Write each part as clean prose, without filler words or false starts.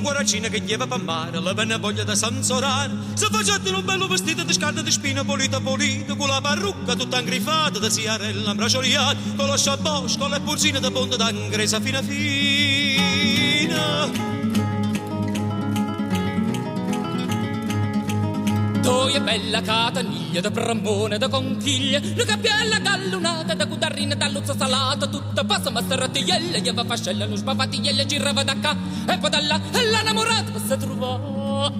guaracina che gli va per mare, la venne voglia da San Sorano. Se facette un bello vestito di scarta di spina polita, con la parrucca tutta ingrifata da siarella imbraccioliata, con lo sciabosco, con le pulsine da ponte d'angresa fina fina. Toia bella cataniglia da brammone da conchiglia, la cappiella gallunata da cudarrina da luzza salata, tutta passa ma serrattigliella, gli va fascella, lo sbavatigliella girava da qua e poi da là, e l'annamorata si trovò.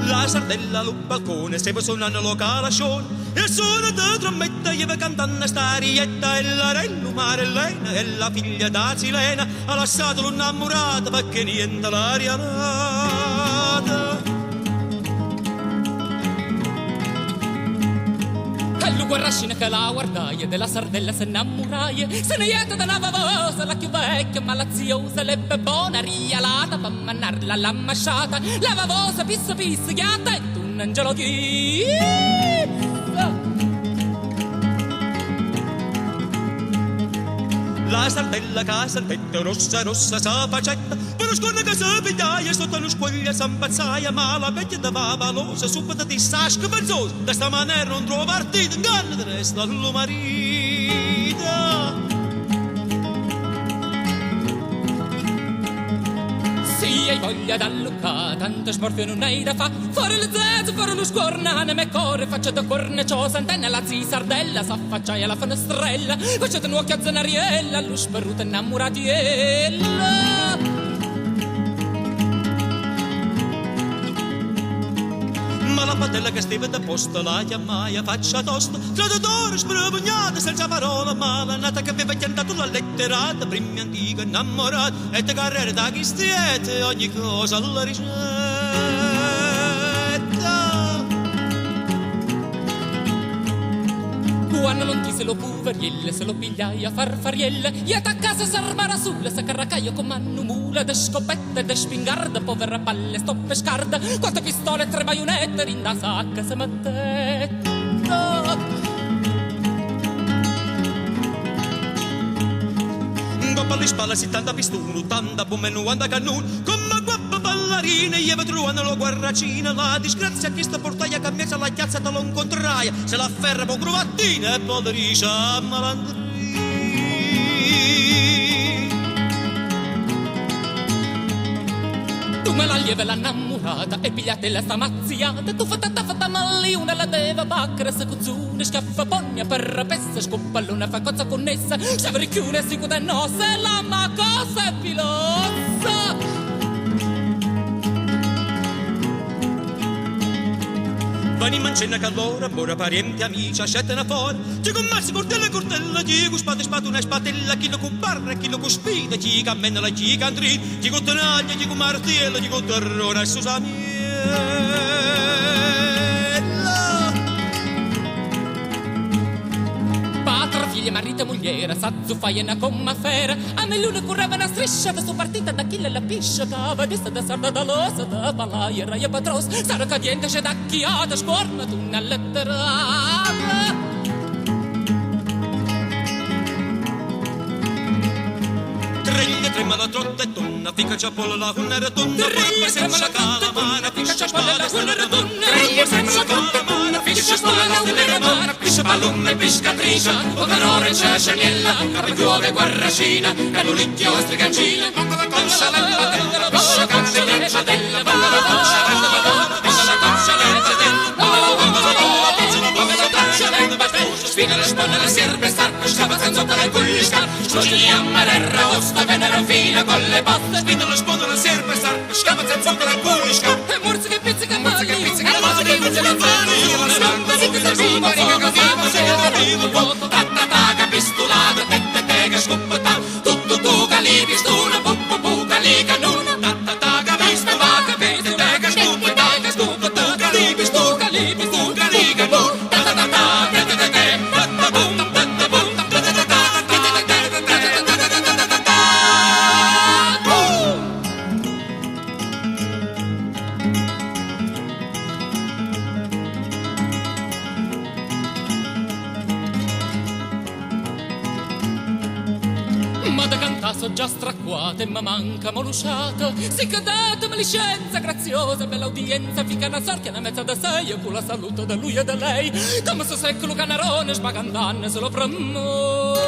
La sardella al balcone stava suonando lo calascione, e il suono di trombetta gli va cantando starietta, e la renno Marilena e la figlia da Silena ha lasciato l'innamorata perché niente l'aria nata. E lui guarrascina che la guardaia della sardella se innamoraia, se ne ieta da una vavosa, la più vecchia malaziosa, l'ebbe buona rialata per mannarla all'ammasciata, la vavosa pissa ghiata e un angelo di... La sardella casaldetta rossa rossa sa facetta, per scorna che sa pigliaia sotto uno squaglia s'ampazzaia, ma la vecchia da vavalosa subito di sasca pensosa, da sta maniera non trova partita, inganna di resta allo marito. Sì, hai voglia d'allucca, tanto smorfio non hai da fa, fuori le zezze, fuori lo scornane, me corre, faccia da corneciosa, antenna la zi sardella, s'affacciaia alla finestrella, facciate un occhio a zanariella, allo sperruto innamoratiella. Ma la padella che stava da posto la chiamaia faccia tosta, traditore spremugnata senza parola mala, nata che aveva chiantato la letterata, prima antica innamorata, e te carriere da chi stiete ogni cosa alla ricetta. Quando non ti se lo puverielle, se lo pigliaia farfarielle, gli a casa s'armara sulla, se carracaio con mannu mula, de scopette, de spingarda, povera palle, stoppe scarda, quante pistole e tre baionette, rinda sacca se mettetta. Goppa alle spalle, 70 pistoni, 80 bombe, 90 cannoni, come guappa ballerine, gli vetruano lo guarracina, la disgrazia che sta portaia cammessa la chiazza te lo incontraia, se la ferra po' crovattina e poi riesce a malandrina. Tu me la lieve l'annamorata e pigliatela sta mazziata, tu fatta malliuna la deva baccare se cuzzune, scaffa pogna per pessa, scoppallona fa cozza connessa, sciavricchiune si cuda no, se la ma cosa è pilozza. Vani mancenna che allora, ancora parenti, amici, ascettano fuori, ci con massi, cortella, cortella, chi con spade, una spatella, chi con barra, chi con spida, chi con mennola, chi con trina, chi con tenaglia, chi con martello, chi con terrone, e susamiella. Patra, figlia, marito e mogliera, s'azzufaia una comma fera, a me l'una correva una striscia, da sua partita da Achille la piscia, cava desta da sarda da losa, da palaia, raia patros, sarà cadiente, c'è d'acchiata, scorna d'una letterata. Treglia, trema la trotta e tonna, fica ciappola la funera tonna, porpa senza calamana, fiscia spada, funera tonna, treglia senza calamana, fiscia spada, funera tonna, piscia pallume, piscatrice, o canore c'è sciagnella, capigliuove, guarracina, canulicchio, strigancina, conscia l'albatella, piscia conscia l'albatella, conscia l'albatella, piscia conscia l'albatella, spina la sponna, la sierpe, starco, scava senza ottare cullisca, scogli a marerra, osta, venera fina, con le botte, spina la sponna, la sierpe, starco, scava senza ottare cullisca, E morsi che pizzica mani, la moto che pizzica le mani, io la stampa, si che serviva, se la capivo, voto, tattataca, pistolata, tette, tega, scoppata, tutto tu, cali, pistona, pu, cali, canuna, tattataca, pistolata, tette, tega, scoppata, scoppata, cali, pistona, cali, canuna, tattataca, tette, metà so già stracquate, ma manca molusciata. Si cadate, maliscenza graziosa, bella udienza, fica una sorchia, una mezza da sei, e con la saluto da lui e da lei. Come se secolo canarone, sbagandanne, se lo pramo.